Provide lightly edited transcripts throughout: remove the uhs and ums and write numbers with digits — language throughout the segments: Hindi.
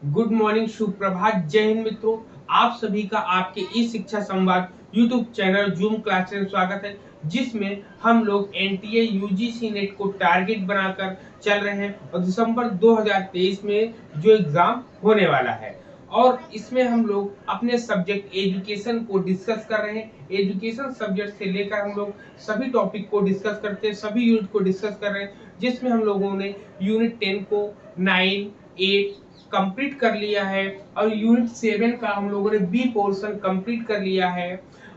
गुड मॉर्निंग, सुप्रभात, जय हिंद मित्रों। आप सभी का आपके ई शिक्षा संवाद यूट्यूब चैनल जूम क्लास में स्वागत है, जिसमें हम लोग एनटीए यूजीसी नेट को टारगेट बनाकर चल रहे हैं और दिसंबर 2023 में जो एग्जाम होने वाला है और इसमें हम लोग अपने सब्जेक्ट एजुकेशन को डिस्कस कर रहे हैं। एजुकेशन सब्जेक्ट से लेकर हम लोग सभी टॉपिक को डिस्कस करते हैं, सभी यूनिट को डिस्कस कर रहे हैं, जिसमें हम लोगों ने यूनिट 10 को 9, 8 कंप्लीट कर लिया है और यूनिट 7 का हम लोगों ने बी पोर्शन कंप्लीट कर लिया है।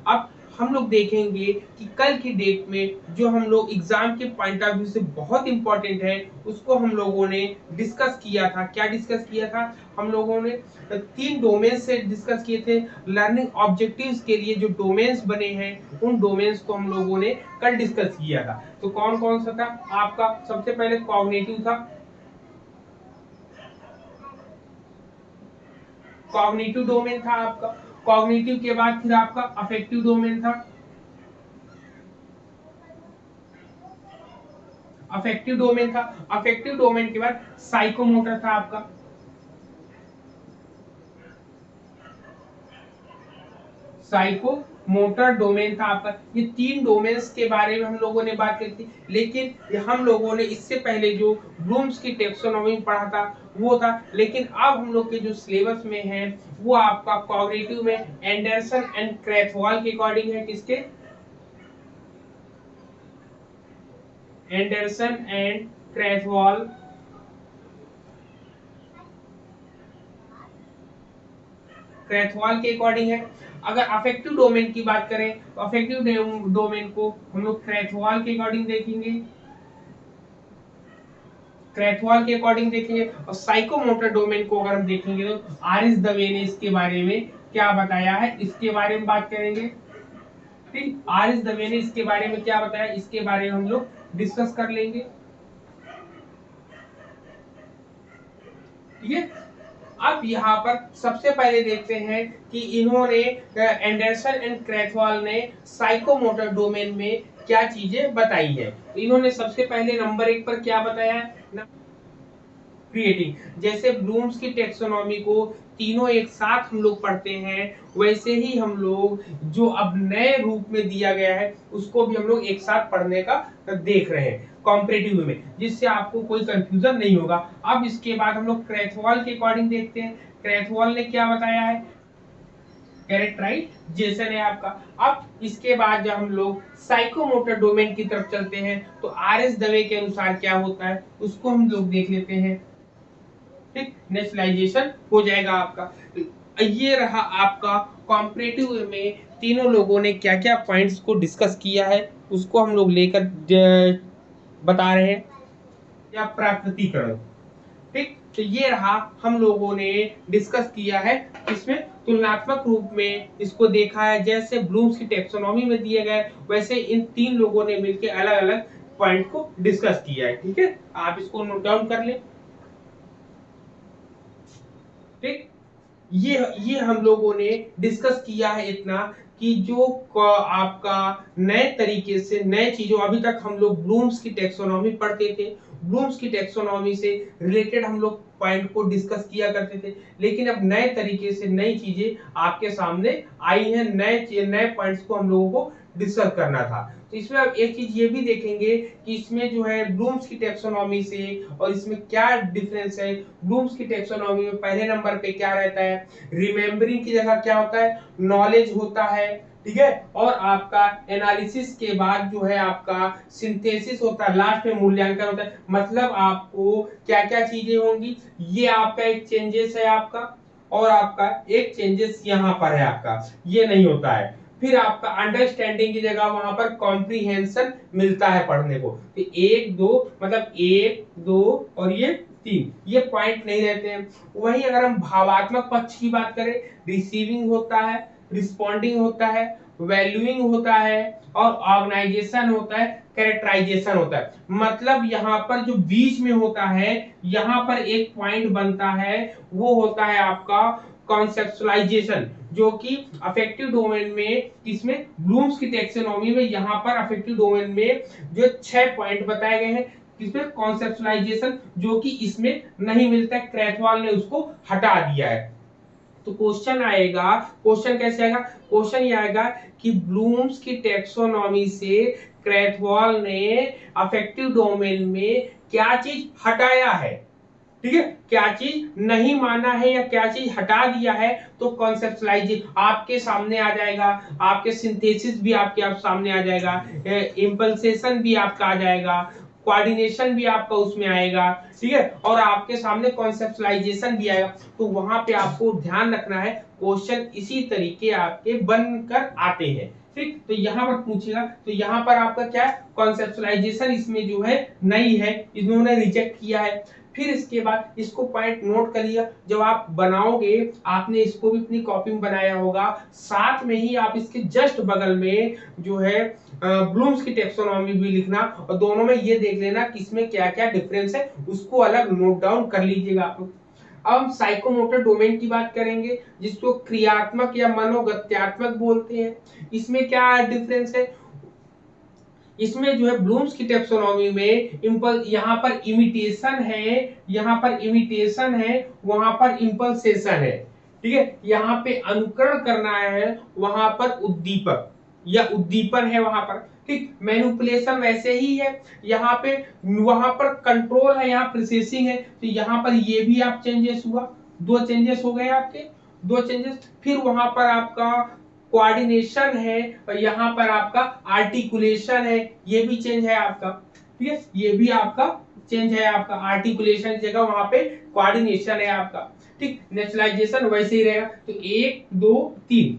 अब हम लोग देखेंगे कि कल की डेट में जो हम लोग एग्जाम के पॉइंट ऑफ व्यू से बहुत इंपॉर्टेंट है, उसको हम लोगों ने डिस्कस किया था। क्या डिस्कस किया था? हम लोगों ने 3 डोमेन से डिस्कस किए थे। लर्निंग ऑब्जेक्टिव्स के लिए जो डोमेन्स बने हैं, उन डोमेन्स को हम लोगों ने कल डिस्कस किया था। तो कौन कौन सा था? आपका सबसे पहले कॉग्निटिव था। कॉग्निटिव डोमेन था आपका। कॉग्निटिव के बाद फिर आपका अफेक्टिव डोमेन था। अफेक्टिव डोमेन था। अफेक्टिव डोमेन के बाद साइकोमोटर था आपका। साइको मोटर डोमेन था आपका। ये 3 डोमेन्स के बारे में हम लोगों ने बात की थी, लेकिन हम लोगों ने इससे पहले जो ब्लूम्स की टेक्सोनॉमी पढ़ा था वो था, लेकिन अब हम लोग के जो सिलेबस में है वो आपका कॉग्निटिव में एंडरसन एंड क्रैथवॉल के अकॉर्डिंग है। किसके? एंडरसन एंड क्रैथवॉल क्रैथवॉल के अकॉर्डिंग है। अगर अफेक्टिव डोमेन की बात करें तो अफेक्टिव डोमेन को हम लोग क्रैथवॉल के अकॉर्डिंग देखेंगे। क्रैथवॉल के अकॉर्डिंग देखेंगे। और साइकोमोटर डोमेन को अगर हम देखेंगे तो आरिस दवे ने इसके बारे में क्या बताया है, इसके बारे में बात करेंगे। ठीक, आरिस दवे ने इसके बारे में क्या बताया, इसके बारे में हम लोग डिस्कस कर लेंगे। ठीक है। अब यहाँ पर सबसे पहले देखते हैं कि इन्होंने एंडरसन एंड क्रैथवॉल ने साइकोमोटर डोमेन में क्या चीजें बताई है। इन्होंने सबसे पहले नंबर 1 पर क्या बताया है? क्रिएटिंग। जैसे ब्लूम्स की टेक्सोनॉमी को तीनों एक साथ हम लोग पढ़ते हैं, वैसे ही हम लोग जो अब नए रूप में दिया गया है उसको भी हम लोग एक साथ पढ़ने का देख रहे हैं कॉम्परेटिव में, जिससे आपको कोई कंफ्यूजन नहीं होगा। अब इसके बाद हम लोग क्रैथवॉल के अकॉर्डिंग देखते हैं। क्रैथवॉल ने क्या बताया है? कैरेक्टराइजेशन है आपका। अब इसके बाद जब हम लोग साइकोमोटर डोमेन की तरफ चलते हैं तो आर.एस. दवे के अनुसार क्या होता है उसको हम लोग देख लेते हैं। ठीक, नेशनलाइजेशन हो जाएगा आपका। ये रहा आपका कॉम्परेटिव में तीनों लोगों ने क्या क्या पॉइंट्स को डिस्कस किया है, उसको हम लोग लेकर बता रहे हैं। या प्राकृतिकरण। ठीक, तो ये रहा हम लोगों ने डिस्कस किया है। इसमें तुलनात्मक रूप में इसको देखा है, जैसे ब्लूम्स की टेक्सोनॉमी में दिए गए वैसे इन 3 लोगों ने मिलकर अलग अलग पॉइंट को डिस्कस किया है। ठीक है, आप इसको नोट डाउन कर लें। ठीक, ये हम लोगों ने डिस्कस किया है इतना कि जो आपका नए तरीके से नए चीजों, अभी तक हम लोग ब्लूम्स की टेक्सोनॉमी पढ़ते थे, ब्लूम्स की टेक्सोनॉमी से रिलेटेड हम लोग पॉइंट को डिस्कस किया करते थे, लेकिन अब नए तरीके से नई चीजें आपके सामने आई हैं, नए नए पॉइंट्स को हम लोगों को डिस्कस करना था। तो इसमें अब एक चीज ये भी देखेंगे कि इसमें जो है ब्लूम्स की टेक्सोनॉमी से और इसमें क्या डिफरेंस है। ब्लूम्स की टेक्सोनॉमी में पहले नंबर पे क्या रहता है? रिमेम्बरिंग की जगह क्या होता है? नॉलेज होता है। ठीक है, और आपका एनालिसिस के बाद जो है आपका सिंथेसिस होता है, लास्ट में मूल्यांकन होता है। मतलब आपको क्या क्या चीजें होंगी, ये आपका एक चेंजेस है आपका, और आपका एक चेंजेस यहाँ पर है आपका, ये नहीं होता है। फिर आपका अंडरस्टैंडिंग की जगह वहां पर कॉम्प्रीहेंशन मिलता है पढ़ने को। तो 1 2 मतलब 1 2 और ये 3, ये पॉइंट नहीं रहते हैं। वहीं अगर हम भावात्मक पक्ष की बात करें, रिसीविंग होता है, रिस्पॉन्डिंग होता है, वैल्यूइंग होता है, और ऑर्गेनाइजेशन होता है, कैरेक्टराइजेशन होता है। मतलब यहाँ पर जो बीच में होता है, यहाँ पर एक पॉइंट बनता है, वो होता है आपका कॉन्सेप्चुअलाइजेशन, जो कि अफेक्टिव डोमेन में, इसमें ब्लूम्स की टेक्सोनॉमी में यहाँ पर अफेक्टिव डोमेन में जो 6 पॉइंट बताए गए हैं, किसमें, कॉन्सेप्चुअलाइजेशन, जो कि इसमें नहीं मिलता है, क्रैथवॉल ने उसको हटा दिया है। तो क्वेश्चन आएगा, क्वेश्चन कैसे आएगा, क्वेश्चन ये आएगा कि ब्लूम्स की टैक्सोनॉमी से क्रैथवॉल ने अफेक्टिव डोमेन में क्या चीज हटाया है, ठीक है, क्या चीज नहीं माना है या क्या चीज हटा दिया है। तो कॉन्सेप्चुअलाइज आपके सामने आ जाएगा, आपके सिंथेसिस भी आपके आप सामने आ जाएगा, इंपल्सेशन भी आपका आ जाएगा, कोऑर्डिनेशन भी आपका उसमें आएगा, ठीक है, और आपके सामने कॉन्सेप्चुअलाइजेशन भी आएगा। तो वहां पे आपको ध्यान रखना है, क्वेश्चन इसी तरीके आपके बनकर आते हैं, ठीक। तो यहाँ पर पूछेगा, तो यहाँ पर आपका क्या है, कॉन्सेप्चुअलाइजेशन इसमें जो है नहीं है, इन्होंने रिजेक्ट किया है। फिर इसके बाद इसको पॉइंट नोट करिए, जब आप बनाओगे, आपने इसको भी अपनी कॉपी में बनाया होगा, साथ में ही आप इसके जस्ट बगल में जो है ब्लूम्स की टैक्सोनॉमी भी लिखना, और दोनों में ये देख लेना कि इसमें क्या क्या डिफरेंस है, उसको अलग नोट डाउन कर लीजिएगा आप। अब हम साइकोमोटर डोमेन की बात करेंगे, जिसको क्रियात्मक या मनोगत्यात्मक बोलते हैं। इसमें क्या डिफरेंस है, इसमें जो है ब्लूम्स की टैक्सोनॉमी में इम्पल, यहाँ पर इमिटेशन है, यहाँ पर इमिटेशन है, वहां पर इम्पल्सेशन है, ठीक है, यहाँ पे अनुकरण करना है, वहां पर उद्दीपक या उद्दीपन है वहां पर, ठीक। मैनिपुलेशन वैसे ही है, यहाँ पे, वहां पर कंट्रोल है, यहाँ प्रोसेसिंग है, तो यहाँ पर ये भी आप चेंजेस हुआ, दो चेंजेस हो गए आपके, दो चेंजेस। फिर वहां पर आपका कोऑर्डिनेशन है, और यहाँ पर आपका आर्टिकुलेशन है, ये भी चेंज है आपका, ठीक है, ये भी आपका चेंज है, आपका आर्टिकुलेशन की जगह वहां पे कोऑर्डिनेशन है आपका, ठीक। नेचुरलाइजेशन वैसे ही रहेगा। तो एक दो तीन,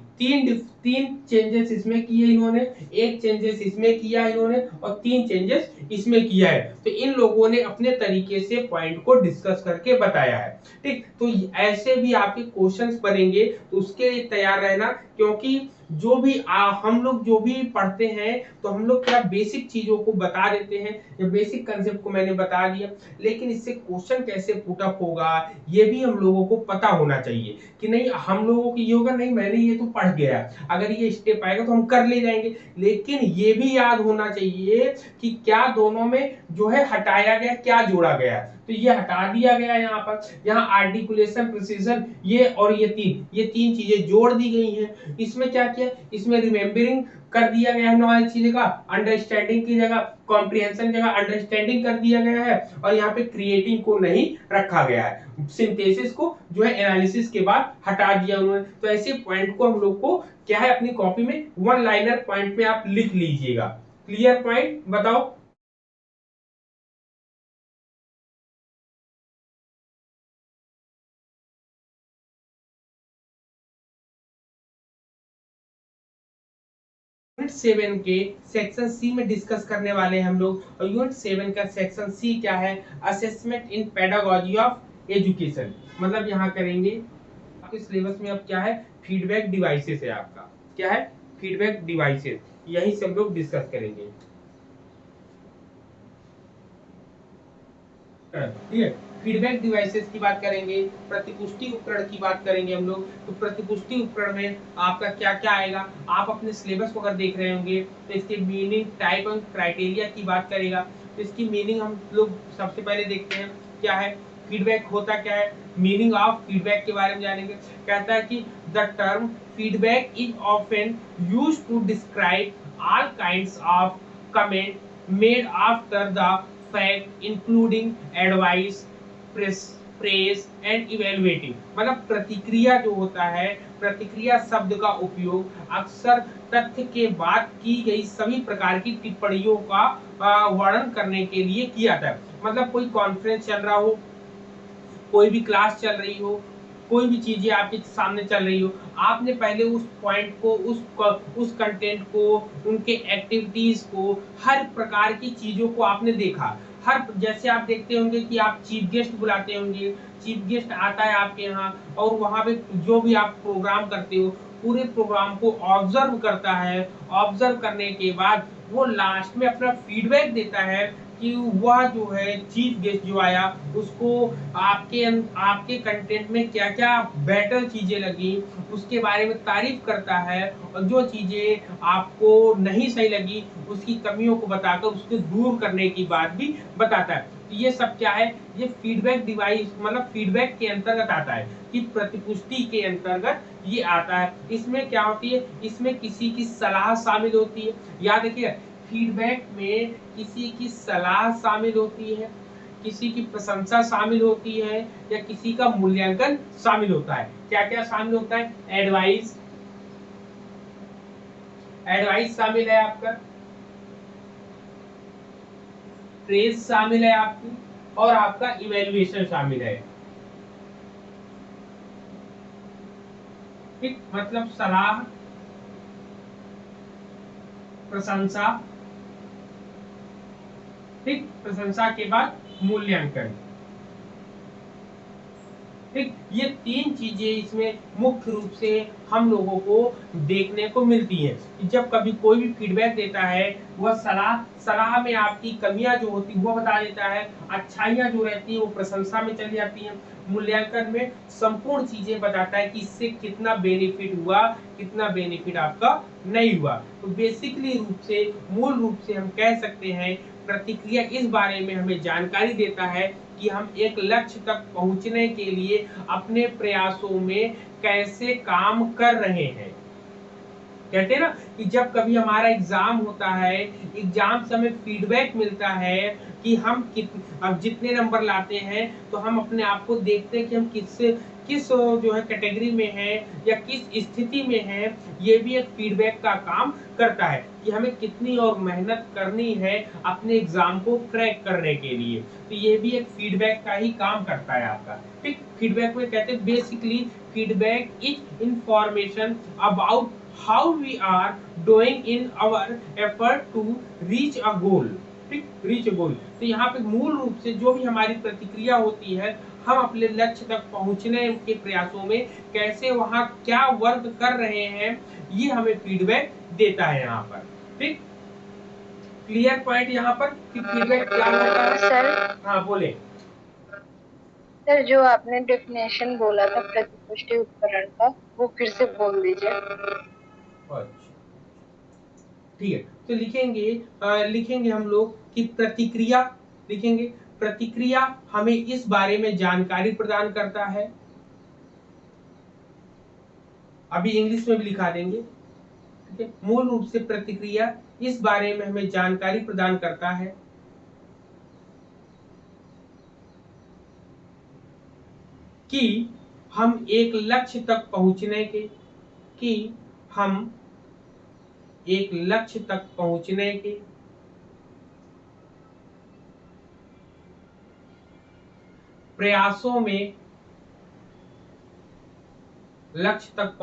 तीन चेंजेस इसमें किए इन्होंने, एक चेंजेस इसमें किया इन्होंने, और तीन चेंजेस इसमें किया है। तो इन लोगों ने अपने तरीके से पॉइंट को डिस्कस करके बताया है, ठीक। तो ऐसे भी आपके क्वेश्चंस बनेंगे, तो उसके लिए तैयार रहना, क्योंकि जो भी हम लोग जो भी पढ़ते हैं, तो हम लोग क्या बेसिक चीजों को बता देते हैं, या बेसिक कंसेप्ट को मैंने बता दिया, लेकिन इससे क्वेश्चन कैसे पुट अप होगा, ये भी हम लोगों को पता होना चाहिए, कि नहीं हम लोगों की ये होगा, नहीं मैंने ये तो पढ़ गया, अगर ये स्टेप आएगा तो हम कर ले जाएंगे, लेकिन ये भी याद होना चाहिए कि क्या दोनों में जो है हटाया गया, क्या जोड़ा गया। तो ये हटा दिया गया यहाँ पर, यहाँ आर्टिकुलेशन, प्रिसीजन, ये और ये तीन चीजें जोड़ दी गई हैं। इसमें क्या किया, इसमें रिमेम्बरिंग कर दिया गया है नॉलेज की जगह, अंडरस्टैंडिंग की जगह कॉम्प्रिहेंशन जगह अंडरस्टैंडिंग कर दिया गया है, और यहाँ पे क्रिएटिंग को नहीं रखा गया है, सिंथेसिस को जो है एनालिसिस के बाद हटा दिया उन्होंने। तो ऐसे पॉइंट को हम लोग को क्या है, अपनी कॉपी में वन लाइनर पॉइंट में आप लिख लीजिएगा। क्लियर पॉइंट बताओ। यूनिट 7 के सेक्शन सी में डिस्कस करने वाले हैं हम लोग, और यूनिट 7 का सेक्शन सी क्या है, assessment in pedagogy of education. मतलब यहाँ करेंगे, आपके सिलेबस में अब क्या है, फीडबैक डिवाइसेस है आपका, क्या है, फीडबैक डिवाइसेस, यही से हम लोग डिस्कस करेंगे, ठीक है। फीडबैक डिवाइसेस की बात करेंगे, प्रतिपुष्टि उपकरण की बात करेंगे हम लोग। तो प्रतिपुष्टि उपकरण में आपका क्या क्या आएगा, आप अपने सिलेबस को अगर देख रहे होंगे, तो इसके मीनिंग, टाइप एंड क्राइटेरिया की बात करेगा। तो इसकी मीनिंग हम लोग सबसे पहले देखते हैं, क्या है फीडबैक होता क्या है, मीनिंग ऑफ फीडबैक के बारे में जानेंगे। कहता है कि the term feedback is often used to describe all kinds of comment made after the fact including advice, praise and evaluating. मतलब प्रतिक्रिया जो होता है, प्रतिक्रिया शब्द का उपयोग अक्सर तथ्य के बाद की गई सभी प्रकार की टिप्पणियों का वर्णन करने के लिए किया जाता है। मतलब कोई कॉन्फ्रेंस चल रहा हो, कोई भी क्लास चल रही हो, कोई भी चीजें आपके सामने चल रही हो, आपने पहले उस पॉइंट को, उस कंटेंट को, उनके एक्टिविटीज को, हर प्रकार की चीजों को आपने देखा। हर, जैसे आप देखते होंगे कि आप चीफ गेस्ट बुलाते होंगे, चीफ गेस्ट आता है आपके यहाँ, और वहां पे जो भी आप प्रोग्राम करते हो, पूरे प्रोग्राम को ऑब्जर्व करता है, ऑब्जर्व करने के बाद वो लास्ट में अपना फीडबैक देता है कि वह जो है चीफ गेस्ट जो आया उसको आपके कंटेंट में क्या-क्या बेटर चीजें लगी उसके बारे में तारीफ करता है, और जो चीजें आपको नहीं सही लगी उसकी कमियों को बताकर उसको दूर करने की बात भी बताता है। तो ये सब क्या है, ये फीडबैक डिवाइस मतलब फीडबैक के अंतर्गत आता है, कि प्रतिपुष्टि के अंतर्गत ये आता है। इसमें क्या होती है, इसमें किसी की सलाह शामिल होती है। याद रखिए, फीडबैक में किसी की सलाह शामिल होती है, किसी की प्रशंसा शामिल होती है, या किसी का मूल्यांकन शामिल होता है। क्या क्या शामिल होता है, एडवाइस, एडवाइस शामिल है आपका, प्रेज शामिल है आपकी, और आपका इवैल्यूएशन शामिल है। ठीक, मतलब सलाह, प्रशंसा, ठीक, प्रशंसा के बाद मूल्यांकन। ठीक, ये तीन चीजें इसमें मुख्य रूप से हम लोगों को देखने को मिलती हैं, कि जब कभी कोई भी फीडबैक देता है वह सलाह में आपकी कमियां जो होती है वो बता देता है, अच्छाइयां जो रहती है वो प्रशंसा में चली जाती हैं, मूल्यांकन में संपूर्ण चीजें बताता है कि इससे कितना बेनिफिट हुआ, कितना बेनिफिट आपका नहीं हुआ। तो बेसिकली रूप से, मूल रूप से हम कह सकते हैं, प्रतिक्रिया इस बारे में हमें जानकारी देता है कि हम एक लक्ष्य तक पहुंचने के लिए अपने प्रयासों में कैसे काम कर रहे हैं। कहते हैं ना कि जब कभी हमारा एग्जाम होता है, एग्जाम से हमें फीडबैक मिलता है कि हम अब जितने नंबर लाते हैं, तो हम अपने आप को देखते हैं कि हम किस जो है कैटेगरी में है, या किस स्थिति में है। ये भी एक फीडबैक का काम करता है कि हमें कितनी और मेहनत करनी है अपने एग्जाम को क्रैक करने के लिए। तो ये भी एक फीडबैक का ही काम करता है आपका। ठीक, फीडबैक में कहते हैं basically feedback is information about how we are doing in our effort to reach a goal। ठीक, रीच अ गोल। तो यहाँ पे मूल रूप से जो भी हमारी प्रतिक्रिया होती है, हम अपने लक्ष्य तक पहुंचने के प्रयासों में कैसे वहां क्या वर्क कर रहे हैं, ये हमें फीडबैक देता है यहाँ पर। ठीक, क्लियर पॉइंट यहाँ पर कि फीडबैक क्या होता है। सर, हाँ बोले। सर जो आपने डेफिनेशन बोला था प्रतिपुष्टि उपकरण का, वो फिर से बोल दीजिए। अच्छा, ठीक है, तो लिखेंगे हम लोग कि प्रतिक्रिया, लिखेंगे प्रतिक्रिया हमें इस बारे में जानकारी प्रदान करता है। अभी इंग्लिश में भी लिखा देंगे। ठीक है, मूल रूप से प्रतिक्रिया इस बारे में हमें जानकारी प्रदान करता है कि हम एक लक्ष्य तक पहुंचने के कि हम एक लक्ष्य तक पहुंचने के प्रयासों में, लक्ष्य तक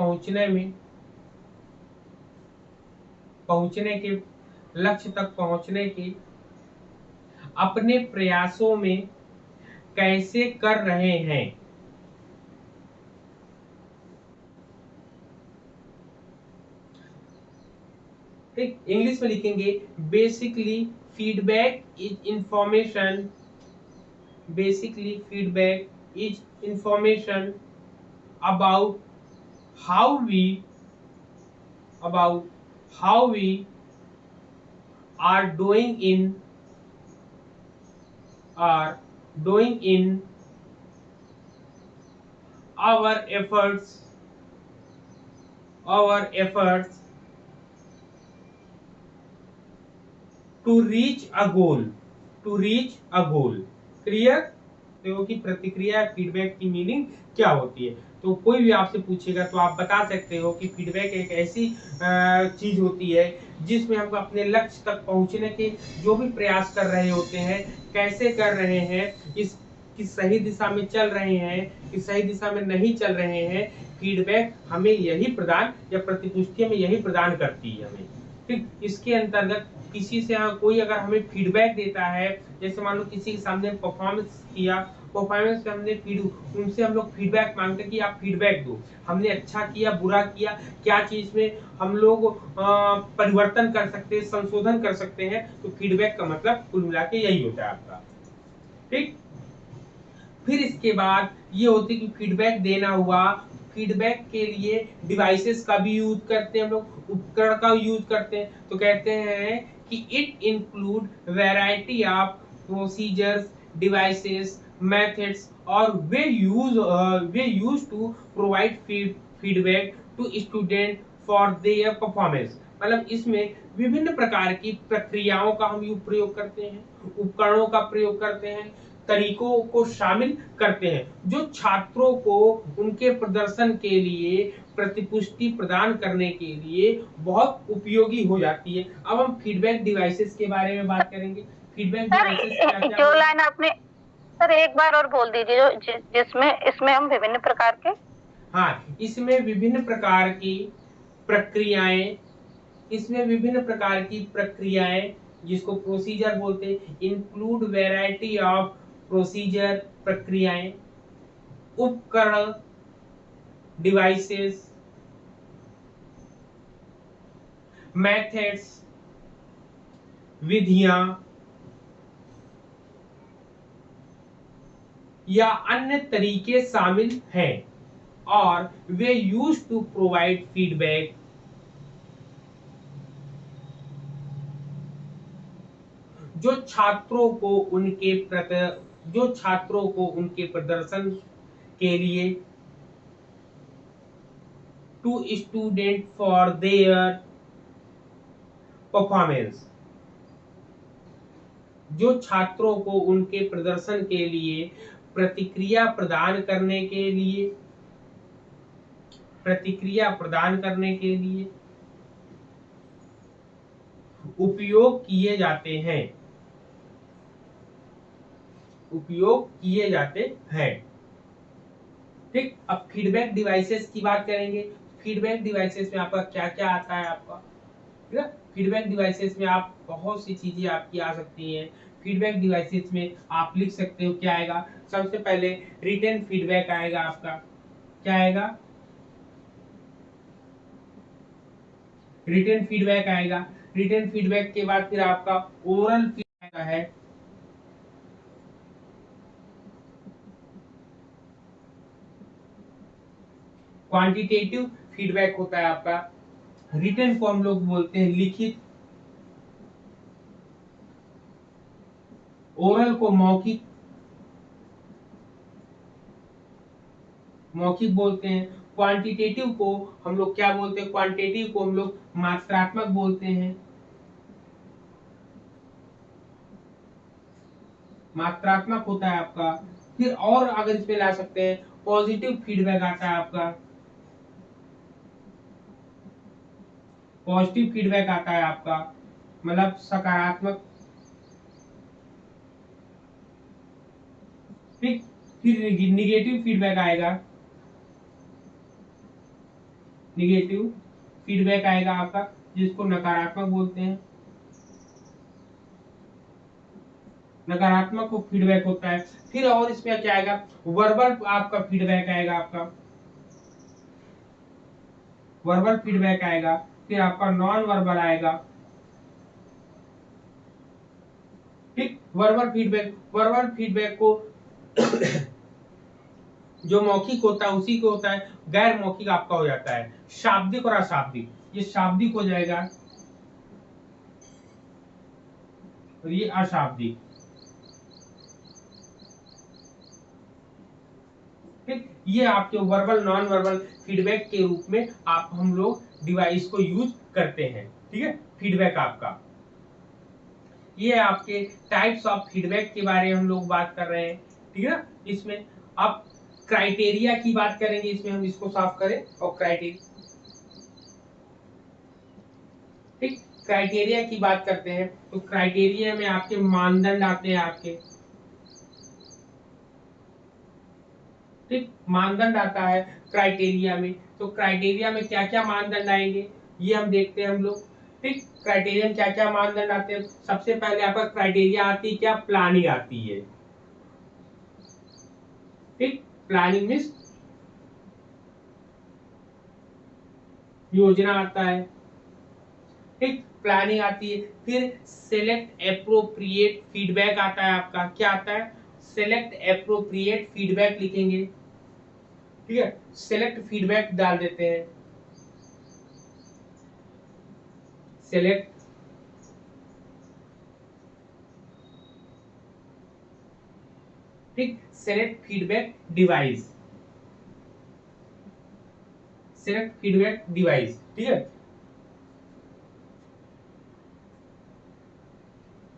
लक्ष्य तक पहुंचने के अपने प्रयासों में कैसे कर रहे हैं। ठीक, इंग्लिश में लिखेंगे basically feedback is information, about how we are doing in our efforts to reach a goal। Clear. तो कि प्रतिक्रिया फीडबैक की मीनिंग क्या होती है। तो कोई भी आपसे पूछेगा तो आप बता सकते हो कि फीडबैक एक ऐसी चीज होती है जिसमें हम अपने लक्ष्य तक पहुंचने के जो भी प्रयास कर रहे होते हैं, कैसे कर रहे हैं, किस सही दिशा में चल रहे हैं, किस सही दिशा में नहीं चल रहे हैं। फीडबैक हमें यही प्रदान, या प्रतिपुष्टि में यही प्रदान करती है हमें। ठीक, इसके अंतर्गत किसी से कोई अगर हमें फीडबैक देता है, जैसे मान लो किसी के सामने परफॉर्मेंस किया परफॉर्मेंस पे हमने उनसे हम लोग फीडबैक मांगते हैं कि आप फीडबैक दो, हमने अच्छा किया बुरा किया, क्या चीज में हम लोग परिवर्तन कर सकते हैं, संशोधन कर सकते हैं। तो फीडबैक का मतलब कुल मिला के यही होता है आपका। ठीक, फिर इसके बाद ये होती है कि फीडबैक देना हुआ, फीडबैक के लिए डिवाइसेस का भी यूज करते हैं हम लोग, उपकरण का यूज करते हैं। तो कहते हैं कि it include variety of procedures, devices, methods और वे use to provide feedback to student for their performance. मतलब इसमें विभिन्न प्रकार की प्रक्रियाओं का हम प्रयोग करते हैं, उपकरणों का प्रयोग करते हैं, तरीकों को शामिल करते हैं जो छात्रों को उनके प्रदर्शन के लिए प्रतिपुष्टि प्रदान करने के लिए बहुत उपयोगी हो जाती है। अब हम फीडबैक डिवाइसेस के बारे में बात करेंगे। फीडबैक सर डिवाइसेस क्या क्या जो लाइन आपने, सर एक बार और बोल दीजिए, जो जिसमें इसमें हम विभिन्न प्रकार के, हाँ, इसमें विभिन्न प्रकार की प्रक्रियाएं, इसमें विभिन्न प्रकार की प्रक्रियाएं जिसको प्रोसीजर बोलते हैं, इंक्लूड वैरायटी ऑफ प्रोसीजर, प्रक्रियाएं, उपकरण, डिवाइसेस, मेथड्स, विधियां या अन्य तरीके शामिल हैं और वे यूज टू प्रोवाइड फीडबैक जो छात्रों को उनके प्रदर्शन के लिए to student for their performance, जो छात्रों को उनके प्रदर्शन के लिए प्रतिक्रिया प्रदान करने के लिए उपयोग किए जाते हैं। ठीक, अब फीडबैक डिवाइसेस की बात करेंगे। फीडबैक डिवाइसेस में आपका क्या क्या आता है आपका, ठीक है। फीडबैक डिवाइसेस में आप बहुत सी चीजें आपकी आ सकती हैं। फीडबैक डिवाइसेस में आप लिख सकते हो क्या आएगा। सबसे पहले रिटन फीडबैक आएगा आपका, क्या आएगा, रिटन फीडबैक आएगा। रिटन फीडबैक के बाद फिर आपका ओरल फीडबैक है, क्वांटिटेटिव फीडबैक होता है आपका, रिटन को हम लोग बोलते हैं लिखित, ओरल को मौखिक बोलते हैं, क्वांटिटेटिव को हम लोग क्या बोलते हैं, क्वांटिटेटिव को हम लोग मात्रात्मक बोलते हैं, मात्रात्मक होता है आपका। फिर और अगर इसमें ला सकते हैं, पॉजिटिव फीडबैक आता है आपका, पॉजिटिव फीडबैक आता है आपका, मतलब सकारात्मक। ठीक, फिर निगेटिव फीडबैक आएगा, निगेटिव फीडबैक आएगा आपका जिसको नकारात्मक बोलते हैं, नकारात्मक को फीडबैक होता है। फिर और इसमें क्या आएगा, वर्बल आपका फीडबैक आएगा, आपका वर्बल फीडबैक आएगा। फिर आपका नॉन वर्बल आएगा। ठीक, वर्बल फीडबैक को जो मौखिक होता है उसी को होता है, गैर मौखिक आपका हो जाता है शाब्दिक और अशाब्दिक। ये शाब्दिक हो जाएगा और ये अशाब्दिक। ठीक, ये आपके वर्बल नॉन वर्बल फीडबैक के रूप में आप हम लोग डिवाइस को यूज करते हैं। ठीक है, फीडबैक आपका ये आपके टाइप्स ऑफ फीडबैक के बारे में हम लोग बात कर रहे हैं। ठीक है ना, इसमें आप क्राइटेरिया की बात करेंगे, इसमें हम इसको साफ करें और क्राइटेरिया, ठीक, क्राइटेरिया की बात करते हैं तो क्राइटेरिया में आपके मानदंड आते हैं आपके, ठीक, मानदंड आता है क्राइटेरिया में। तो क्राइटेरिया में क्या क्या मानदंड आएंगे ये हम देखते हैं हम लोग। ठीक, क्राइटेरिया में क्या क्या मानदंड आते हैं। सबसे पहले आपका क्राइटेरिया आती है क्या, प्लानिंग आती है। ठीक, प्लानिंग मीन्स योजना आता है, ठीक, प्लानिंग आती है। फिर सेलेक्ट एप्रोप्रिएट फीडबैक आता है आपका, क्या आता है, सेलेक्ट एप्रोप्रिएट फीडबैक लिखेंगे, ठीक है, सेलेक्ट फीडबैक डाल देते हैं, सेलेक्ट ठीक, select feedback device, select feedback device, ठीक है,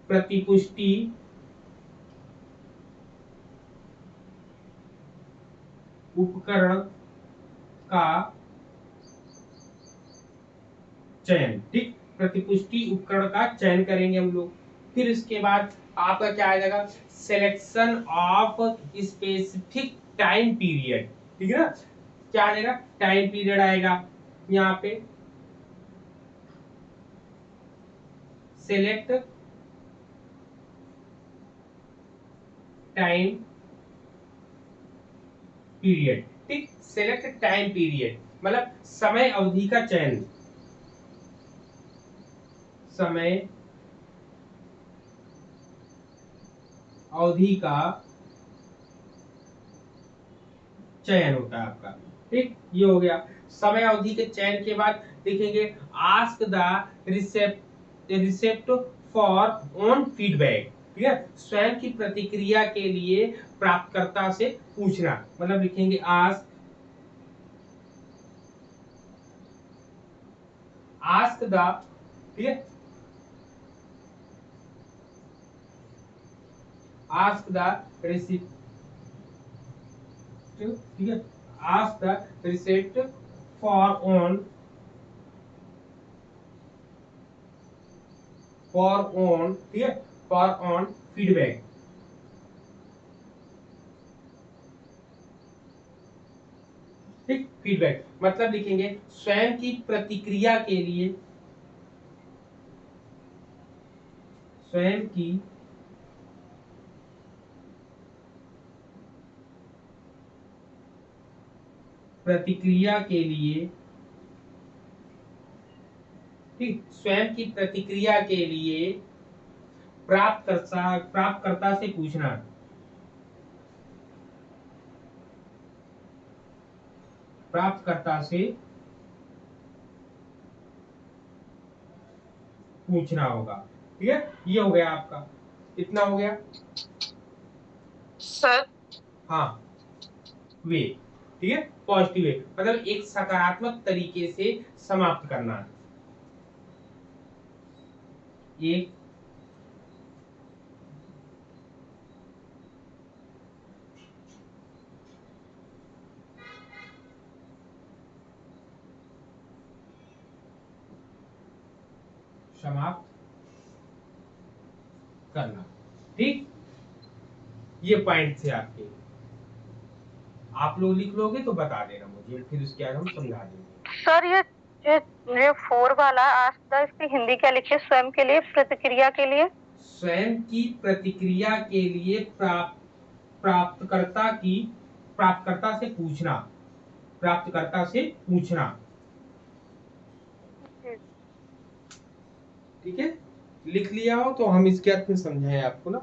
प्रतिपुष्टि उपकरण का चयन, ठीक, प्रतिपुष्टि उपकरण का चयन करेंगे हम लोग। फिर इसके बाद आपका क्या आ जाएगा, selection of specific time period, ठीक है ना, क्या आ जाएगा, टाइम पीरियड आएगा यहाँ पे, सेलेक्ट टाइम पीरियड, ठीक, सेलेक्ट टाइम पीरियड मतलब समय अवधि का चयन, समय अवधि का चयन होता है आपका, ठीक, ये हो गया। समय अवधि के चयन के बाद देखेंगे ask the receipt for on feedback, ठीक है, स्वयं की प्रतिक्रिया के लिए प्राप्तकर्ता से पूछना, मतलब लिखेंगे आस्क द, ठीक है, आस्क द रिसिप्ट, ठीक है, ask the receipt for on ठीक है, फॉर ऑन फीडबैक, ठीक, फीडबैक मतलब लिखेंगे स्वयं की प्रतिक्रिया के लिए, स्वयं की प्रतिक्रिया के लिए, ठीक, स्वयं की प्रतिक्रिया के लिए प्राप्तकर्ता से पूछना, प्राप्तकर्ता से पूछना होगा, ठीक है, ये हो गया आपका, इतना हो गया सर। हाँ, वे, ठीक है, पॉजिटिव वे मतलब एक सकारात्मक तरीके से समाप्त करना, एक समाप्त करना, ठीक, ये पॉइंट थे आपके, आप लोग लिख लोगे तो बता देना मुझे, फिर उसके आगे हम समझा देंगे। सर ये 4 वाला आस्क द, इसकी हिंदी क्या लिखे, स्वयं के लिए, प्रतिक्रिया के लिए, स्वयं की प्रतिक्रिया के लिए प्राप्तकर्ता की प्राप्तकर्ता से पूछना, प्राप्तकर्ता से पूछना, ठीक है, लिख लिया हो तो हम इसके अर्थ में समझाएं आपको ना।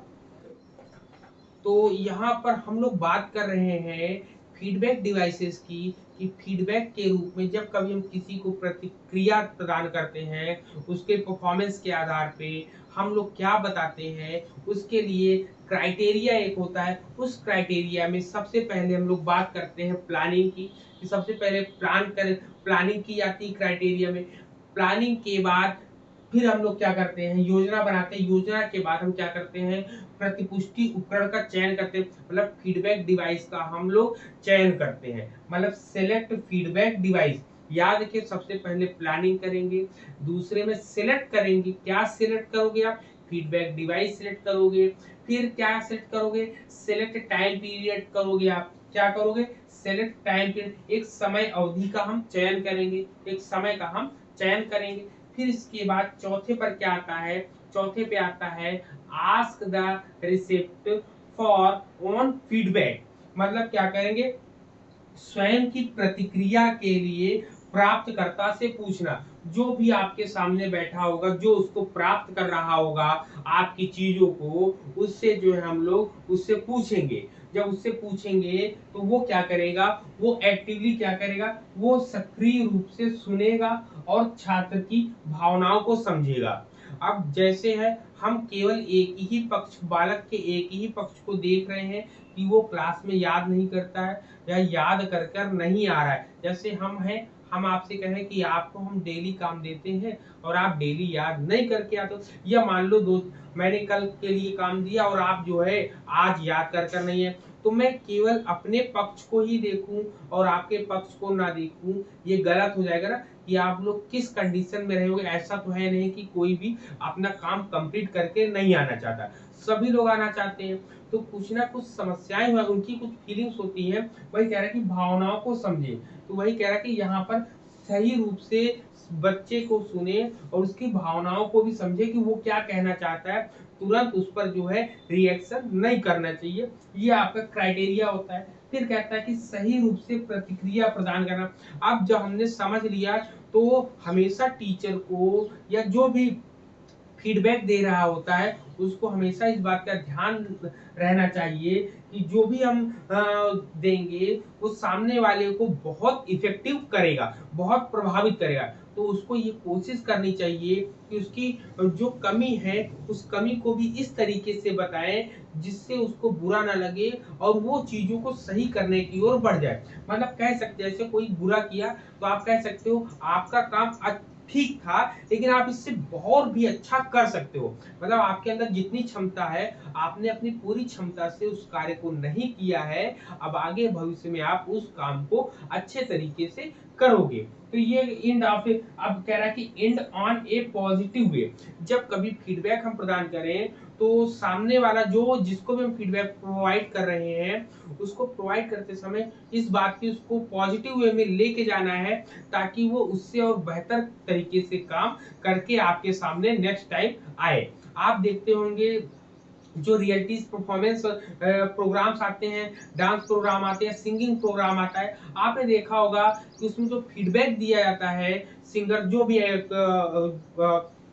तो यहाँ पर हम लोग बात कर रहे हैं फीडबैक डिवाइसेस की, कि फीडबैक के रूप में जब कभी हम किसी को प्रतिक्रिया प्रदान करते हैं, उसके परफॉर्मेंस के आधार पे हम लोग क्या बताते हैं, उसके लिए क्राइटेरिया एक होता है, उस क्राइटेरिया में सबसे पहले हम लोग बात करते हैं प्लानिंग की, कि सबसे पहले प्लानिंग की जाती है क्राइटेरिया में, प्लानिंग के बाद फिर हम लोग क्या करते हैं, योजना बनाते हैं, योजना के बाद हम क्या करते हैं, प्रतिपुष्टि उपकरण का चयन करते हैं, मतलब फीडबैक डिवाइस का हम लोग चयन करते हैं, मतलब सेलेक्ट फीडबैक डिवाइस, याद रखिए सबसे पहले प्लानिंग करेंगे, दूसरे में सिलेक्ट करेंगे, क्या सिलेक्ट करोगे आप, फीडबैक डिवाइस सिलेक्ट करोगे, फिर क्या सिलेक्ट करोगे, सिलेक्ट टाइम पीरियड करोगे, आप क्या करोगे, सेलेक्ट टाइम पीरियड, एक समय अवधि का हम चयन करेंगे, एक समय का हम चयन करेंगे। फिर इसके बाद चौथे पर क्या आता है, चौथे पे आता है ask the receipt for on feedback, मतलब क्या करेंगे, स्वयं की प्रतिक्रिया के लिए प्राप्तकर्ता से पूछना। जो भी आपके सामने बैठा होगा, जो उसको प्राप्त कर रहा होगा आपकी चीजों को, उससे जो है हम लोग उससे पूछेंगे। जब उससे पूछेंगे तो वो क्या करेगा, वो एक्टिवली क्या करेगा, वो सक्रिय रूप से सुनेगा और छात्र की भावनाओं को समझेगा। अब जैसे है, हम केवल एक ही पक्ष, बालक के एक ही पक्ष को देख रहे हैं कि वो क्लास में याद नहीं करता है या याद कर कर नहीं आ रहा है। जैसे हम हैं, हम आपसे कहें कि आपको हम डेली काम देते हैं और आप डेली याद नहीं करके आते हो, या मान लो दो, मैंने कल के लिए काम दिया और आप जो है आज याद कर कर नहीं है, तो मैं केवल अपने पक्ष को ही देखूं और आपके पक्ष को ना देखूं, ये गलत हो जाएगा ना कि आप लोग किस कंडीशन में रहोगे। ऐसा तो है नहीं कि कोई भी अपना काम कंप्लीट करके नहीं आना चाहता, सभी लोग आना चाहते हैं। तो कुछ ना कुछ समस्याएं हुआ, उनकी कुछ फीलिंग्स होती हैं। वही कह रहा है कि भावनाओं को समझे, तो वही कह रहा है कि यहाँ पर सही रूप से बच्चे को सुने और उसकी भावनाओं को भी समझे कि वो क्या कहना चाहता है। तुरंत उस पर जो है रिएक्शन नहीं करना चाहिए, ये आपका क्राइटेरिया होता है। फिर कहता है कि सही रूप से प्रतिक्रिया प्रदान करना। अब जब हमने समझ लिया तो हमेशा टीचर को या जो भी फीडबैक दे रहा होता है उसको हमेशा इस बात का ध्यान रहना चाहिए कि जो भी हम देंगे वो सामने वाले को बहुत इफेक्टिव करेगा, बहुत प्रभावित करेगा। तो उसको ये कोशिश करनी चाहिए कि उसकी जो कमी है उस कमी को भी इस तरीके से बताएं जिससे उसको बुरा ना लगे और वो चीजों को सही करने की ओर बढ़ जाए। मतलब कह सकते हैं, जैसे कोई बुरा किया तो आप कह सकते हो आपका काम ठीक था लेकिन आप इससे बहुत भी अच्छा कर सकते हो। मतलब आपके अंदर जितनी क्षमता है आपने अपनी पूरी क्षमता से उस कार्य को नहीं किया है, अब आगे भविष्य में आप उस काम को अच्छे तरीके से करोगे। तो ये एंड ऑफ, अब कह रहा है कि and on A positive way. जब कभी फीडबैक हम प्रदान करें तो सामने वाला जो जिसको भी हम फीडबैक प्रोवाइड कर रहे हैं उसको प्रोवाइड करते समय इस बात की उसको पॉजिटिव वे में लेके जाना है ताकि वो उससे और बेहतर तरीके से काम करके आपके सामने नेक्स्ट टाइम आए। आप देखते होंगे जो रियलिटीज परफॉर्मेंस प्रोग्राम्स आते हैं, डांस प्रोग्राम आते हैं, सिंगिंग प्रोग्राम आता है, आपने देखा होगा कि उसमें जो फीडबैक दिया जाता है, सिंगर जो भी है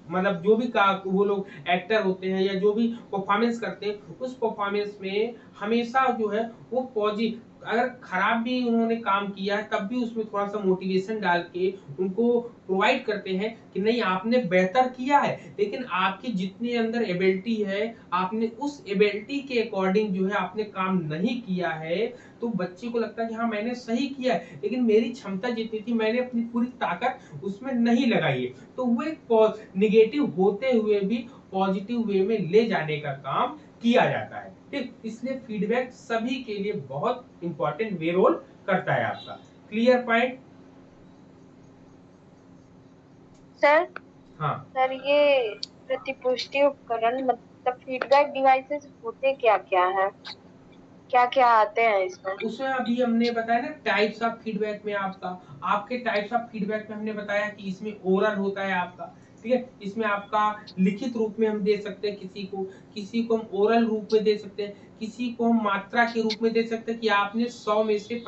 मतलब जो भी का वो लोग एक्टर होते हैं या जो भी परफॉर्मेंस करते हैं उस परफॉर्मेंस में हमेशा जो है वो पॉजिटिव, अगर खराब भी उन्होंने काम किया है तब भी उसमें थोड़ा सा मोटिवेशन डाल के उनको प्रोवाइड करते हैं कि नहीं आपने बेहतर किया है, लेकिन आपकी जितने अंदर एबिलिटी है आपने उस एबिलिटी के अकॉर्डिंग जो है आपने काम नहीं किया है। तो बच्चे को लगता है कि हाँ मैंने सही किया है लेकिन मेरी क्षमता जितनी थी मैंने अपनी पूरी ताकत उसमें नहीं लगाई है। तो वो एक निगेटिव होते हुए भी पॉजिटिव वे में ले जाने का काम किया जाता है। ठीक, इसलिए फीडबैक सभी के लिए बहुत इंपॉर्टेंट वे रोल करता है आपका। Clear point? सर हाँ, सर ये प्रतिपुष्टि उपकरण मतलब फीडबैक डिवाइसेस होते क्या क्या है, क्या क्या आते हैं इसमें? उसमें अभी हमने बताया ना टाइप्स ऑफ फीडबैक में आपका, आपके टाइप्स ऑफ फीडबैक में हमने बताया कि इसमें ओरल होता है आपका, ठीक है, इसमें आपका लिखित रूप में हम दे सकते हैं किसी को हम ओरल रूप में दे सकते हैं, किसी को हम मात्रा के रूप में दे सकते हैं कि आपने 100 में से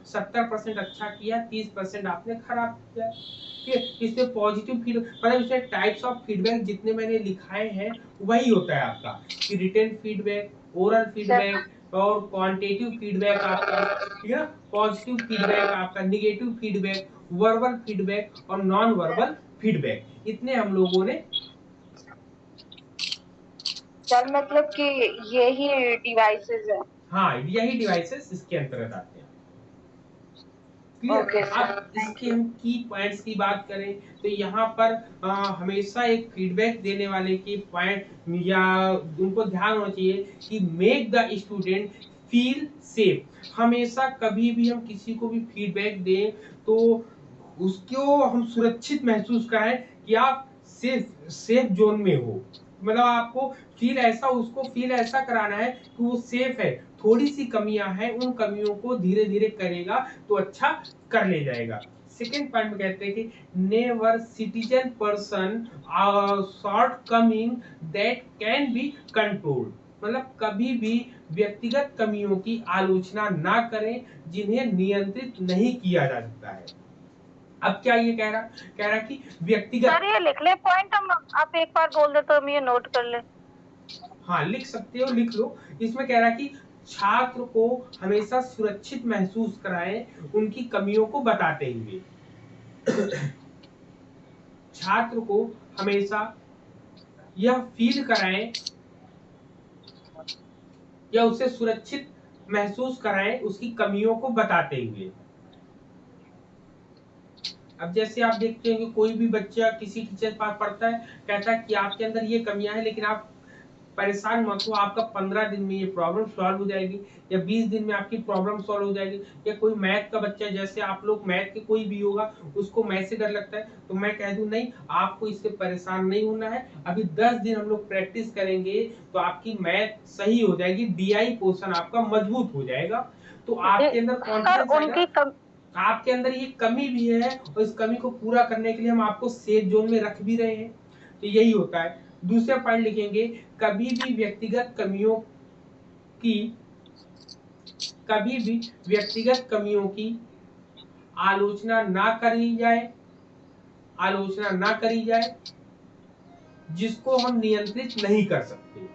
70% अच्छा किया, 30% आपने खराब किया। ठीक है, इसमें पॉजिटिव फीडबैक मतलब इसमें टाइप्स ऑफ फीडबैक जितने मैंने लिखाए हैं वही होता है आपका कि written feedback, oral sir feedback और क्वांटिटेटिव फीडबैक आपका, ठीक है, पॉजिटिव फीडबैक आपका, निगेटिव फीडबैक, वर्बल फीडबैक और नॉन वर्बल फीडबैक, इतने हम लोगों ने। सर मतलब कि यही डिवाइसेस है? हाँ, यही डिवाइसेस इसके अंतर्गत आते हैं। क्लियर? ओके सर, अब थैंक इसके यू। हम की पॉइंट्स की बात करें तो यहाँ पर हमेशा एक फीडबैक देने वाले की पॉइंट या उनको ध्यान होना चाहिए कि make the student feel safe. हमेशा कभी भी हम किसी को भी फीडबैक दें तो उसको हम सुरक्षित महसूस कराएं कि आप सेफ सेफ जोन में हो। मतलब आपको उसको फील ऐसा कराना है कि वो सेफ है, थोड़ी सी कमियां हैं उन कमियों को धीरे धीरे करेगा तो अच्छा कर ले जाएगा। सेकेंड पॉइंट में कहते हैं कि never citizen person short coming that can be controlled. मतलब कभी भी व्यक्तिगत कमियों की आलोचना ना करें जिन्हें नियंत्रित नहीं किया जा सकता है। अब क्या ये कह रहा कि व्यक्तिगत, सर ये लिख ले पॉइंट, हम आप एक बार बोल दे तो हम ये नोट कर ले। हाँ लिख सकते हो, लिख लो। इसमें कह रहा कि छात्र को हमेशा सुरक्षित महसूस कराएं उनकी कमियों को बताते हुए। छात्र को हमेशा यह फील कराएं या उसे सुरक्षित महसूस कराएं उसकी कमियों को बताते हुए। अब जैसे आप देखते हैं कि कोई भी बच्चा किसी टीचर के पास पढ़ता है, कहता है कि आपके अंदर ये कमियां हैं, लेकिन आप परेशान मत हो, आपका 15 दिन में ये प्रॉब्लम सॉल्व हो जाएगी या 20 दिन में आपकी प्रॉब्लम सॉल्व हो जाएगी। या कोई मैथ का बच्चा, जैसे आप लोग मैथ के कोई भी होगा उसको मैथ से डर लगता है, तो मैं कह दूं नहीं, आपको इससे परेशान नहीं होना है, अभी 10 दिन हम लोग प्रैक्टिस करेंगे तो आपकी मैथ सही हो जाएगी, डीआई पोर्शन आपका मजबूत हो जाएगा, तो आपके अंदर कॉन्फिडेंस आएगा। आपके अंदर ये कमी भी है और इस कमी को पूरा करने के लिए हम आपको सेफ जोन में रख भी रहे हैं। तो यही होता है। दूसरा पॉइंट लिखेंगे, कभी भी व्यक्तिगत कमियों की कभी भी व्यक्तिगत कमियों की आलोचना ना करी जाए, आलोचना ना करी जाए जिसको हम नियंत्रित नहीं कर सकते।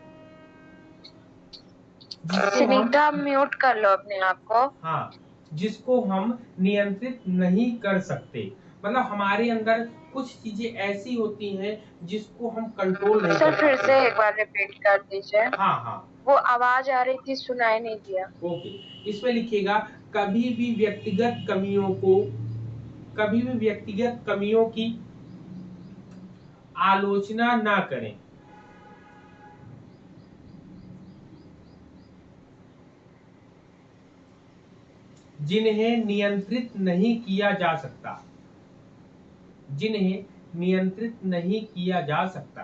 सुनीता म्यूट कर लो अपने आप को। हाँ, जिसको हम नियंत्रित नहीं कर सकते, मतलब हमारे अंदर कुछ चीजें ऐसी होती हैं जिसको हम कंट्रोल नहीं कर सर फिर सकते। से एक बार रिपीट कर दीजिए। हाँ हाँ, वो आवाज आ रही थी, सुनाई नहीं दिया। ओके। इसमें लिखिएगा, कभी भी व्यक्तिगत कमियों को कभी भी व्यक्तिगत कमियों की आलोचना ना करें, जिन्हें नियंत्रित नहीं किया जा सकता, जिन्हें नियंत्रित नहीं किया जा सकता।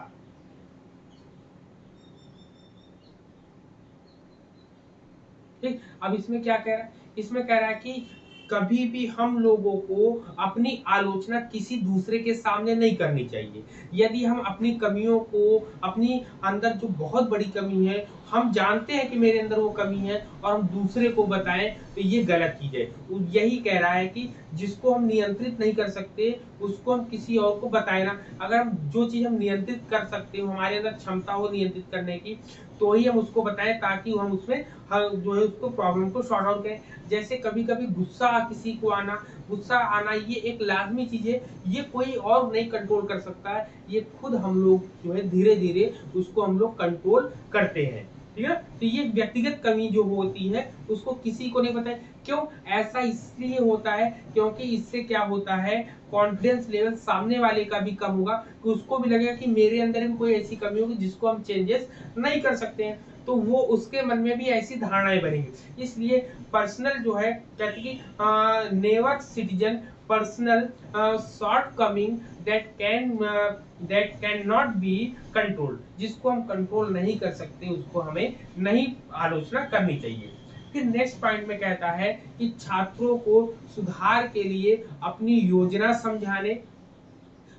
ठीक, अब इसमें क्या कह रहा है, इसमें कह रहा है कि कभी भी हम लोगों को अपनी आलोचना किसी दूसरे के सामने नहीं करनी चाहिए। यदि हम अपनी कमियों को, अपनी अंदर जो बहुत बड़ी कमी है, हम जानते हैं कि मेरे अंदर वो कमी है और हम दूसरे को बताएं, तो ये गलत चीज है। यही कह रहा है कि जिसको हम नियंत्रित नहीं कर सकते उसको हम किसी और को बताए ना। अगर हम जो चीज हम नियंत्रित कर सकते हो, हमारे अंदर क्षमता हो नियंत्रित करने की, तो ही हम उसको बताएं ताकि हम उसमें जो है उसको प्रॉब्लम को सॉर्ट आउट करें। जैसे कभी कभी गुस्सा किसी को आना, गुस्सा आना ये एक लाजमी चीज है, ये कोई और नहीं कंट्रोल कर सकता है, ये खुद हम लोग जो है धीरे धीरे उसको हम लोग कंट्रोल करते हैं। ठीक है, तो ये व्यक्तिगत कमी जो होती है उसको किसी को नहीं पता है। क्यों ऐसा इसलिए होता है, क्योंकि इससे क्या होता है, कॉन्फिडेंस लेवल सामने वाले का भी कम होगा, कि उसको भी लगेगा कि मेरे अंदर भी कोई ऐसी कमी होगी जिसको हम चेंजेस नहीं कर सकते हैं, तो वो उसके मन में भी ऐसी धारणाएं बनेंगी। इसलिए पर्सनल जो है, कहते कि never citizen personal short coming that can not be control, जिसको हम कंट्रोल नहीं कर सकते उसको हमें नहीं आलोचना करनी चाहिए। फिर नेक्स्ट पॉइंट में कहता है कि छात्रों को सुधार के लिए अपनी योजना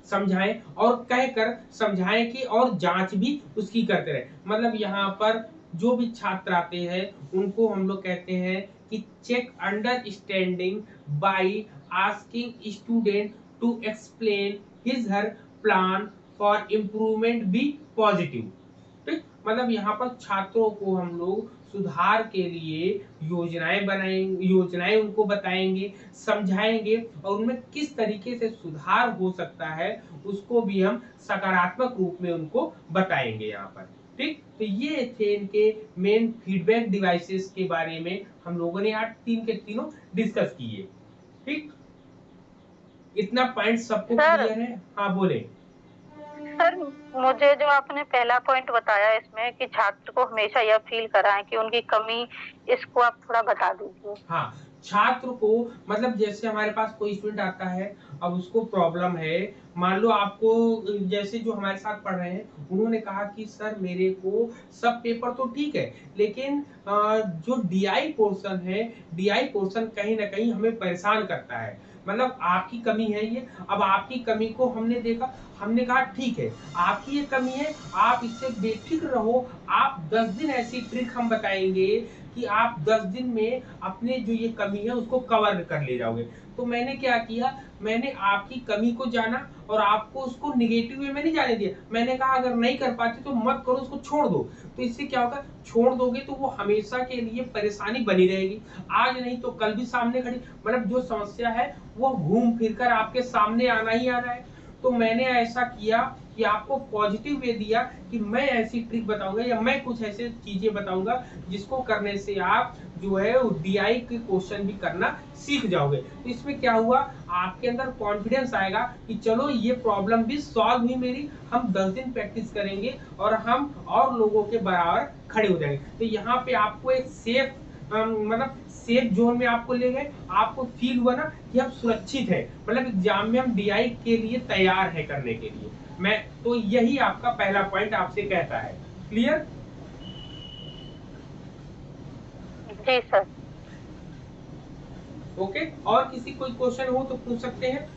समझाएं और कहकर समझाएं कि और जांच भी उसकी करते रहे। मतलब यहाँ पर जो भी छात्र आते हैं उनको हम लोग कहते हैं कि check understanding by asking student to explain his her plan for improvement be positive. ठीक, मतलब यहाँ पर छात्रों को हम लोग सुधार के लिए योजनाएं बनाएंगे, योजनाएं उनको बताएंगे, समझाएंगे और उनमें किस तरीके से सुधार हो सकता है उसको भी हम सकारात्मक रूप में उनको बताएंगे यहाँ पर। ठीक, तो ये थे इनके मेन फीडबैक डिवाइसेस के बारे में हम लोगों ने आज तीन के तीनों डिस्कस किए। ठीक, इतना पॉइंट सबको क्लियर है? हाँ बोले। सर मुझे जो आपने पहला पॉइंट बताया इसमें कि छात्र को हमेशा यह फील कराएं कि उनकी कमी, इसको आप थोड़ा बता दीजिए। हाँ, छात्र को, मतलब जैसे हमारे पास कोई स्टूडेंट आता है, अब उसको प्रॉब्लम है, मान लो आपको, जैसे जो हमारे साथ पढ़ रहे हैं, उन्होंने कहा कि सर मेरे को सब पेपर तो ठीक है, लेकिन जो डीआई पोर्शन है, डीआई पोर्शन कहीं न कहीं हमें परेशान करता है। मतलब आपकी कमी है ये, अब आपकी कमी को हमने देखा, हमने कहा ठीक है, आपकी ये कमी है, आप इससे बेफ़िक्र रहो, आप 10 दिन ऐसी ट्रिक हम बताएँगे कि आप 10 दिन में अपने जो ये कमी है उसको कवर कर ले जाओगे। तो मैंने क्या किया, मैंने आपकी कमी को जाना और आपको उसको नेगेटिव वे में नहीं जाने दिया। मैंने कहा अगर नहीं कर पाते तो मत करो, उसको छोड़ दो। तो इससे क्या होगा, छोड़ दोगे तो वो हमेशा के लिए परेशानी बनी रहेगी। आज नहीं तो कल भी सामने खड़ी, मतलब जो समस्या है वो घूम फिर कर आपके सामने आना ही आना है। तो मैंने ऐसा किया कि आपको पॉजिटिव वे दिया कि मैं ऐसी ट्रिक बताऊँगा या मैं कुछ ऐसे चीज़ें बताऊँगा जिसको करने से आप जो है वो डीआई के क्वेश्चन भी करना सीख जाओगे। तो इसमें क्या हुआ, आपके अंदर कॉन्फिडेंस आएगा कि चलो ये प्रॉब्लम भी सॉल्व हुई मेरी, हम 10 दिन प्रैक्टिस करेंगे और हम और लोगों के बराबर खड़े हो जाएँगे। तो यहाँ पे आपको एक सेफ मतलब सेफ ज़ोन में आपको ले गए, आपको फ़ील हुआ ना कि आप सुरक्षित हैं, मतलब एग्ज़ाम में हम डीआई के लिए तैयार हैं करने के लिए। मैं तो यही आपका पहला पॉइंट आपसे कहता है। क्लियर? जी सर। ओके, और किसी कोई क्वेश्चन हो तो पूछ सकते हैं।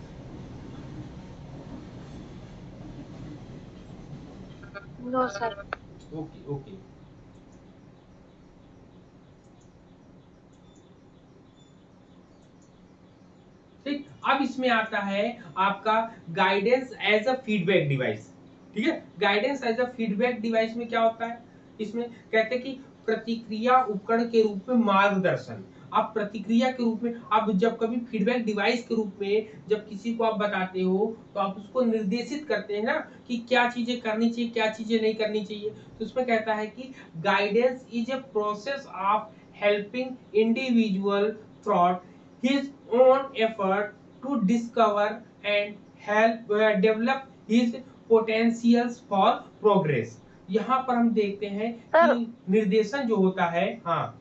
No sir. Okay, okay. ठीक, अब इसमें आता है आपका guidance as a feedback device. ठीक है, guidance as a feedback device में क्या होता है, इसमें कहते हैं कि प्रतिक्रिया उपकरण के रूप में मार्गदर्शन। आप प्रतिक्रिया के रूप में, आप जब कभी फीडबैक डिवाइस के रूप में जब किसी को आप बताते हो तो आप उसको निर्देशित करते हैं ना कि क्या चीजें करनी चाहिए, क्या चीजें नहीं करनी चाहिए। तो उसमें कहता है कि guidance is a process of helping individual throat his own effort to discover and help develop his potentials for progress। यहाँ पर हम देखते हैं कि सर निर्देशन जो होता है, हाँ,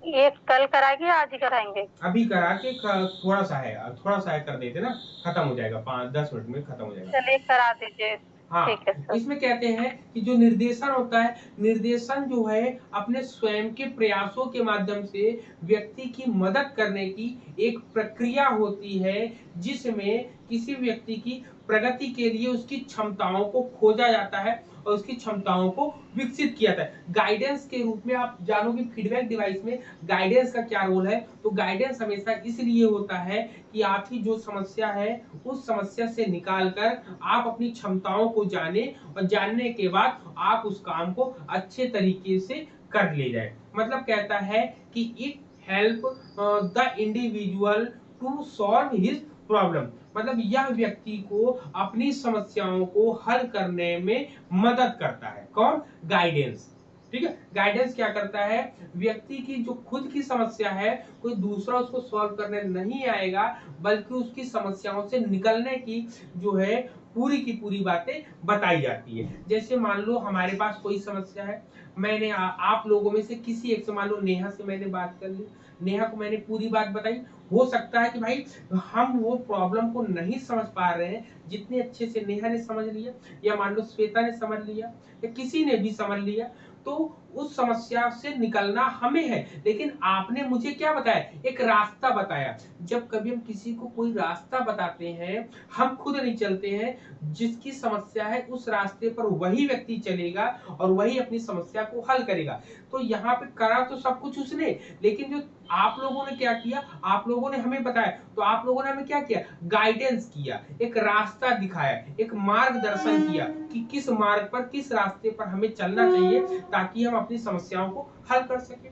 ये कल कराएंगे या आज ही कराएंगे? अभी करा के थोड़ा सा है कर देते ना, खत्म हो जाएगा, 5-10 मिनट में खत्म हो जाएगा। चलिए करा दीजिए। ठीक है हाँ, सर। इसमें कहते हैं कि जो निर्देशन होता है, निर्देशन जो है अपने स्वयं के प्रयासों के माध्यम से व्यक्ति की मदद करने की एक प्रक्रिया होती है, जिसमें किसी व्यक्ति की प्रगति के लिए उसकी क्षमताओं को खोजा जाता है और उसकी क्षमताओं को विकसित किया जाता है। गाइडेंस के रूप में आप जानोगे फीडबैक डिवाइस में गाइडेंस का क्या रोल है, तो गाइडेंस हमेशा इसलिए होता है कि आपकी जो समस्या है उस समस्या से निकाल कर आप अपनी क्षमताओं को जाने और जानने के बाद आप उस काम को अच्छे तरीके से कर ले जाए। मतलब कहता है कि it help the individual to solve his problem. मतलब यह व्यक्ति को अपनी समस्याओं को हल करने में मदद करता है। कौन? गाइडेंस। ठीक है, गाइडेंस क्या करता है, व्यक्ति की जो खुद की समस्या है कोई दूसरा उसको सॉल्व करने नहीं आएगा, बल्कि उसकी समस्याओं से निकलने की जो है पूरी की पूरी बातें बताई जाती है। जैसे मान लो हमारे पास कोई समस्या है, मैंने आप लोगों में से किसी एक से, मान लो नेहा से मैंने बात कर ली, नेहा को मैंने पूरी बात बताई। हो सकता है कि भाई हम वो प्रॉब्लम को नहीं समझ पा रहे हैं जितने अच्छे से नेहा ने समझ लिया, या मान लो श्वेता ने समझ लिया, या किसी ने भी समझ लिया, तो उस समस्या से निकलना हमें है। लेकिन आपने मुझे क्या बताया, एक रास्ता बताया। जब कभी हम किसी को कोई रास्ता बताते हैं, हम खुद नहीं चलते हैं, जिसकी समस्या है उस रास्ते पर वही व्यक्ति चलेगा और वही अपनी समस्या को हल करेगा। तो यहाँ पे करा तो सब कुछ उसने, लेकिन जो आप लोगों ने क्या किया, आप लोगों ने हमें बताया, तो आप लोगों ने हमें क्या किया, गाइडेंस किया, एक रास्ता दिखाया, एक मार्गदर्शन किया कि किस मार्ग पर, किस रास्ते पर हमें चलना चाहिए ताकि हम अपनी समस्याओं को हल कर सकें।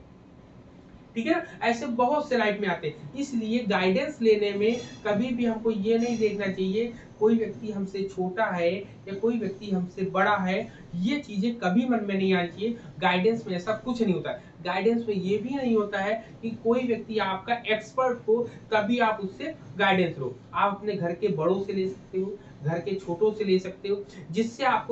ठीक है ना, ऐसे बहुत से लाइफ में आते हैं। इसलिए गाइडेंस लेने में कभी भी हमको ये नहीं देखना चाहिए कोई व्यक्ति हमसे छोटा है या कोई व्यक्ति हमसे बड़ा है, ये चीजें कभी मन में नहीं आनी चाहिए। गाइडेंस में ऐसा कुछ नहीं होता है। गाइडेंस में ये भी नहीं होता है कि कोई व्यक्ति आपका एक्सपर्ट हो तभी आप उससे गाइडेंस लो। आप अपने घर के बड़ों से ले सकते हो, घर के छोटों से ले सकते हो, जिससे आप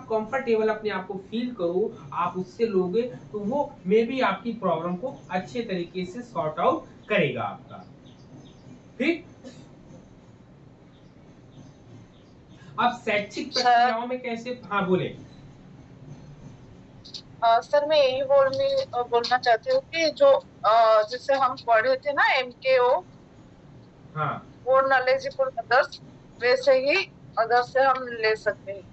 कंफर्टेबल अपने आप को फील करो, आप उससे लोगे तो वो मे बी आपकी प्रॉब्लम को अच्छे तरीके से सॉर्ट आउट करेगा आपका। ठीक। अब शैक्षिक सर प्रक्रियाओं में कैसे, हाँ बोले। सर मैं यही बोलना चाहती हूँ कि जो जिससे हम पढ़े थे ना MKO, हाँ वो नॉलेजेबल अदर्स, वैसे ही अदर्स से हम ले सकते हैं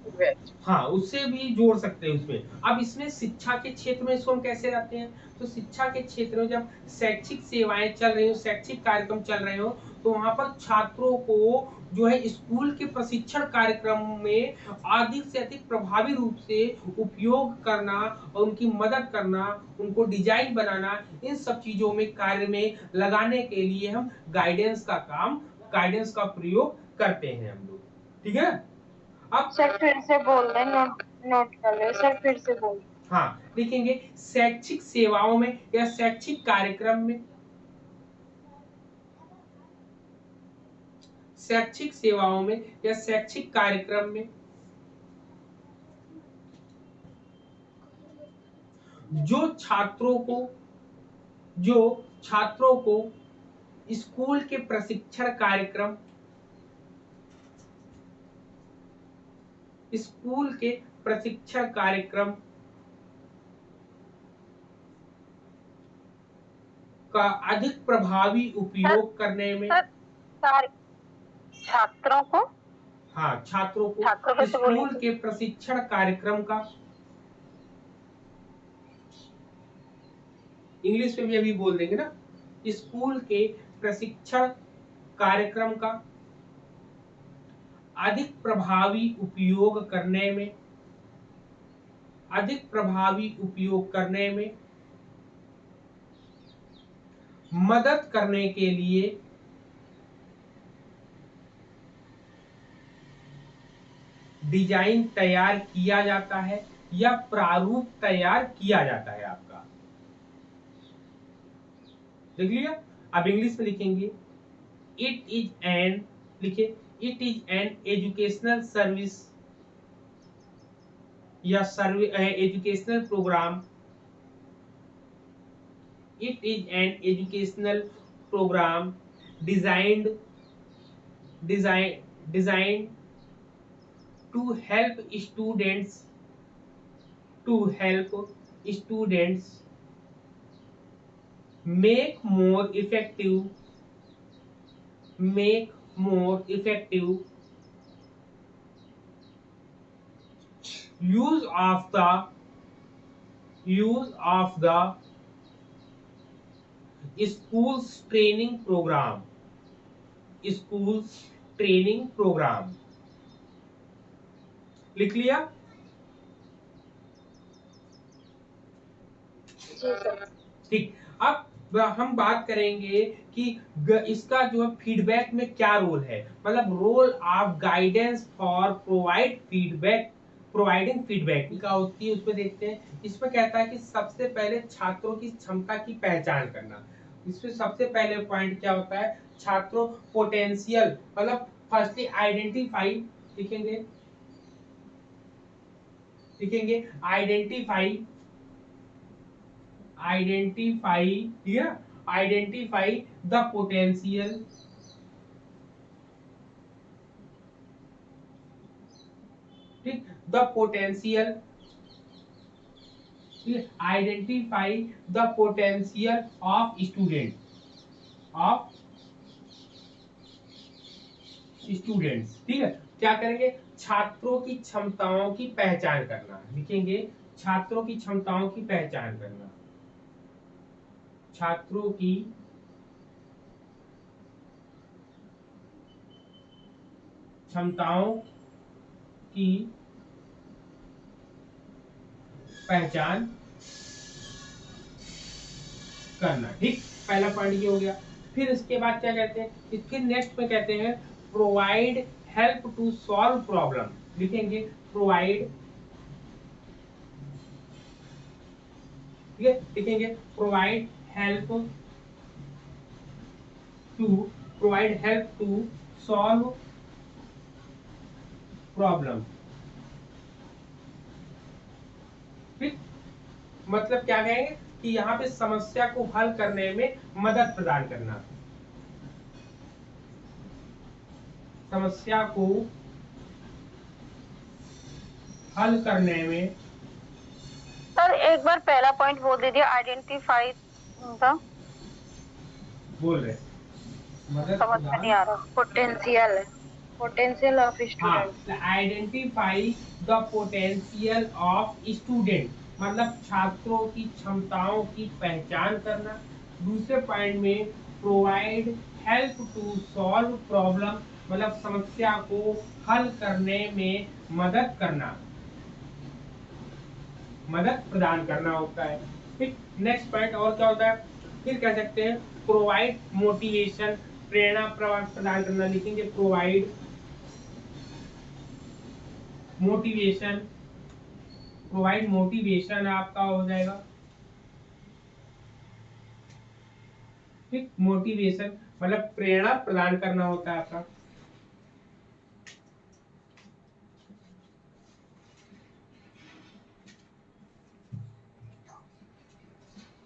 feedback। हाँ, उससे भी जोड़ सकते हैं उसमें। अब इसमें शिक्षा के क्षेत्र में इसको हम कैसे लाते हैं, तो शिक्षा के क्षेत्र में जब शैक्षिक सेवाएं चल रही हो, शैक्षिक कार्यक्रम चल रहे हो, तो वहां पर छात्रों को जो है स्कूल के प्रशिक्षण कार्यक्रम में अधिक से अधिक प्रभावी रूप से उपयोग करना और उनकी मदद करना, उनको डिजाइन बनाना, इन सब चीजों में कार्य में लगाने के लिए हम गाइडेंस का प्रयोग करते हैं हम लोग। ठीक है। अब सर फिर से बोल रहे, नोट नोट कर रहे सर, फिर से बोल। हाँ, लिखेंगे शैक्षिक सेवाओं में या शैक्षिक कार्यक्रम में, शैक्षिक सेवाओं में या शैक्षिक कार्यक्रम में जो छात्रों को स्कूल के प्रशिक्षण कार्यक्रम, स्कूल के प्रशिक्षण कार्यक्रम का अधिक प्रभावी उपयोग करने में, सर छात्रों को, हाँ छात्रों को छात्रों को स्कूल के प्रशिक्षण कार्यक्रम का, इंग्लिश में भी अभी बोल देंगे ना, स्कूल के प्रशिक्षण कार्यक्रम का अधिक प्रभावी उपयोग करने में, अधिक प्रभावी उपयोग करने में मदद करने के लिए डिजाइन तैयार किया जाता है या प्रारूप तैयार किया जाता है आपका। देख लिया। अब इंग्लिश में लिखेंगे इट इज एन, लिखिए it is an educational service या educational programme, it is an educational programme designed design to help students make more effective use of the schools training program। लिख लिया। जी सर। ठीक। अब हम बात करेंगे कि इसका जो है फीडबैक में क्या रोल है, मतलब role of guidance for providing feedback क्या होती है, उसमें देखते हैं। इसमें कहता है कि सबसे पहले छात्रों की क्षमता की पहचान करना। इसमें सबसे पहले पॉइंट क्या होता है, छात्रों पोटेंशियल, मतलब फर्स्टली आइडेंटिफाई, लिखेंगे आइडेंटिफाई द पोटेंशियल, ठीक, the potential, identify the potential of students, ठीक है। क्या करेंगे, छात्रों की क्षमताओं की पहचान करना, लिखेंगे छात्रों की क्षमताओं की पहचान करना, छात्रों की क्षमताओं की पहचान करना, ठीक। पहला पॉइंट ये हो गया। फिर इसके बाद क्या कहते हैं, फिर नेक्स्ट में कहते हैं provide help to solve problem, लिखेंगे प्रोवाइड ठीक है, लिखेंगे provide help to solve problem. ठीक, मतलब क्या कहेंगे कि यहाँ पे समस्या को हल करने में मदद प्रदान करना, समस्या को हल करने में। सर एक बार पहला पॉइंट बोल दीजिए, आइडेंटिफाई का। बोल रहे मदद समझ में नहीं प्रदान। आ रहा। पोटेंशियल ऑफ हाँ, student. Identify the potential of student, मतलब छात्रों की क्षमताओं की पहचान करना। दूसरे पॉइंट में provide help to solve problem, मतलब समस्या को हल करने में मदद करना, मदद प्रदान करना होता है। ठीक, नेक्स्ट पॉइंट और क्या होता है, फिर कह सकते हैं प्रोवाइड मोटिवेशन, प्रेरणा प्रदान करना। लिखेंगे प्रोवाइड मोटिवेशन, प्रोवाइड मोटिवेशन आपका हो जाएगा। ठीक, मोटिवेशन मतलब प्रेरणा प्रदान करना होता है आपका।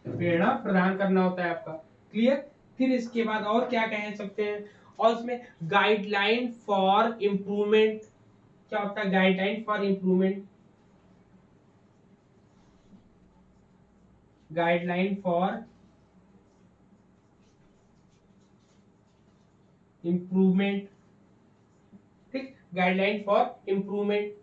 प्रेरणा प्रदान करना होता है आपका। क्लियर। फिर इसके बाद और क्या कह सकते हैं, और इसमें गाइडलाइन फॉर इम्प्रूवमेंट, क्या होता है guideline for improvement, guideline for improvement. ठीक, गाइडलाइन फॉर इम्प्रूवमेंट,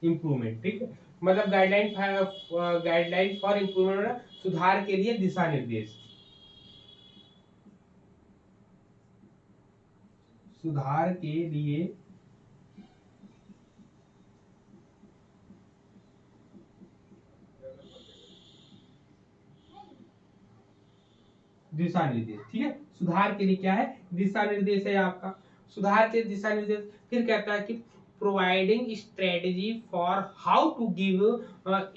इम्प्रूवमेंट। ठीक है, मतलब गाइडलाइन फॉर इम्प्रूवमेंट, सुधार के लिए दिशा निर्देश, सुधार के लिए दिशा निर्देश। ठीक है, सुधार के लिए क्या है, दिशा निर्देश है आपका, सुधार के दिशा निर्देश। फिर कहता है कि providing strategy for how to give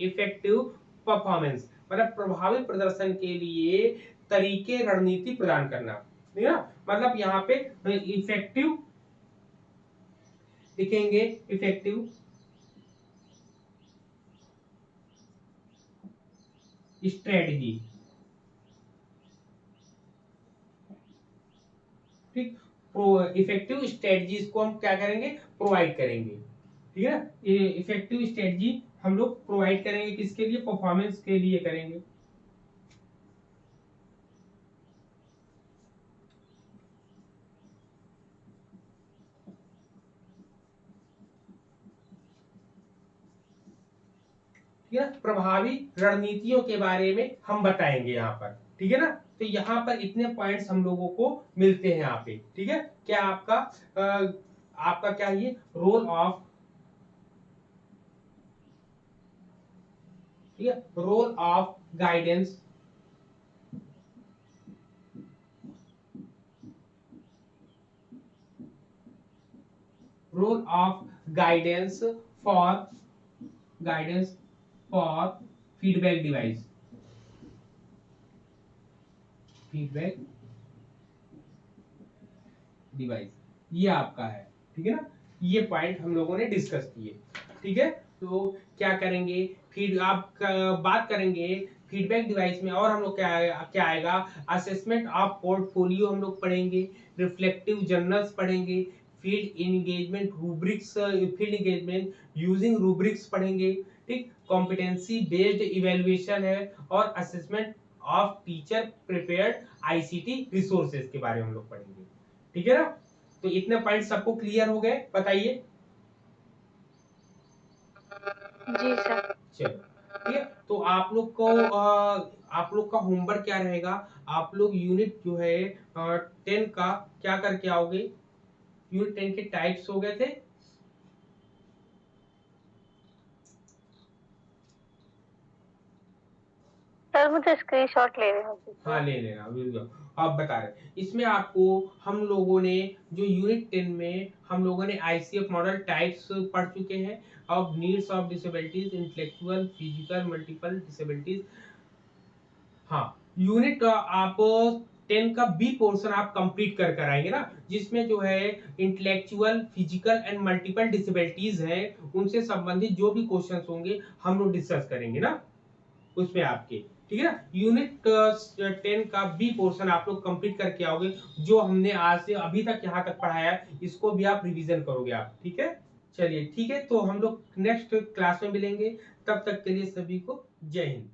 effective performance, मतलब प्रभावी प्रदर्शन के लिए तरीके, रणनीति प्रदान करना। ठीक है ना, मतलब यहाँ पे इफेक्टिव लिखेंगे, इफेक्टिव स्ट्रेटजी। ठीक, इफेक्टिव स्ट्रेटजीज को हम क्या करेंगे, प्रोवाइड करेंगे। ठीक है ना, ये इफेक्टिव स्ट्रेटजी हम लोग प्रोवाइड करेंगे, किसके लिए, परफॉर्मेंस के लिए करेंगे। ठीक है ना, प्रभावी रणनीतियों के बारे में हम बताएंगे यहाँ पर। ठीक है ना, तो यहाँ पर इतने पॉइंट्स हम लोगों को मिलते हैं यहाँ पे। ठीक है, क्या आपका आपका क्या ये रोल ऑफ, ठीक है, role of guidance, role of guidance for, guidance for feedback device, feedback device, ये आपका है। ठीक है ना, ये पॉइंट हम लोगों ने डिस्कस किए। ठीक है, तो क्या करेंगे, फिर आप बात करेंगे फीडबैक डिवाइस में, और हम लोग क्या आएगा, असेसमेंट ऑफ पोर्टफोलियो हम लोग पढ़ेंगे, रिफ्लेक्टिव जर्नल्स पढ़ेंगे, field engagement rubrics, field engagement using rubrics पढ़ेंगे। ठीक, कॉम्पिटेंसी बेस्ड इवेल्युएशन है, और assessment of teacher prepared ICT resources के बारे में हम लोग पढ़ेंगे। ठीक है ना, तो इतने पॉइंट सबको क्लियर हो गए, बताइए। जी सर। चलो, ठीक है, तो आप लोग को आप लोग का होमवर्क क्या रहेगा, आप लोग यूनिट जो है 10 का क्या करके आओगे, यूनिट 10 के टाइप्स हो गए थे। सर मुझे स्क्रीनशॉट ले रहे हो। हाँ ले लेना वीडियो। आप बता रहे इसमें आपको हम लोगों ने जो यूनिट 10 में हम लोगों ने आईसीएफ मॉडल टाइप्स पढ़ चुके हैं। अब needs of disabilities, intellectual, physical, multiple disabilities. हाँ यूनिट आप 10 का बी पोर्शन आप कंप्लीट कर कर आएंगे ना, जिसमें जो है intellectual, physical and multiple disabilities है, उनसे संबंधित जो भी क्वेश्चंस होंगे हम लोग डिस्कस करेंगे ना उसमें आपके। ठीक है ना, यूनिट 10 का बी पोर्शन आप लोग कंप्लीट करके आओगे। जो हमने आज से अभी तक यहाँ तक पढ़ाया इसको भी आप रिवीजन करोगे आप। ठीक है, चलिए ठीक है, तो हम लोग नेक्स्ट क्लास में मिलेंगे। तब तक के लिए सभी को जय हिंद।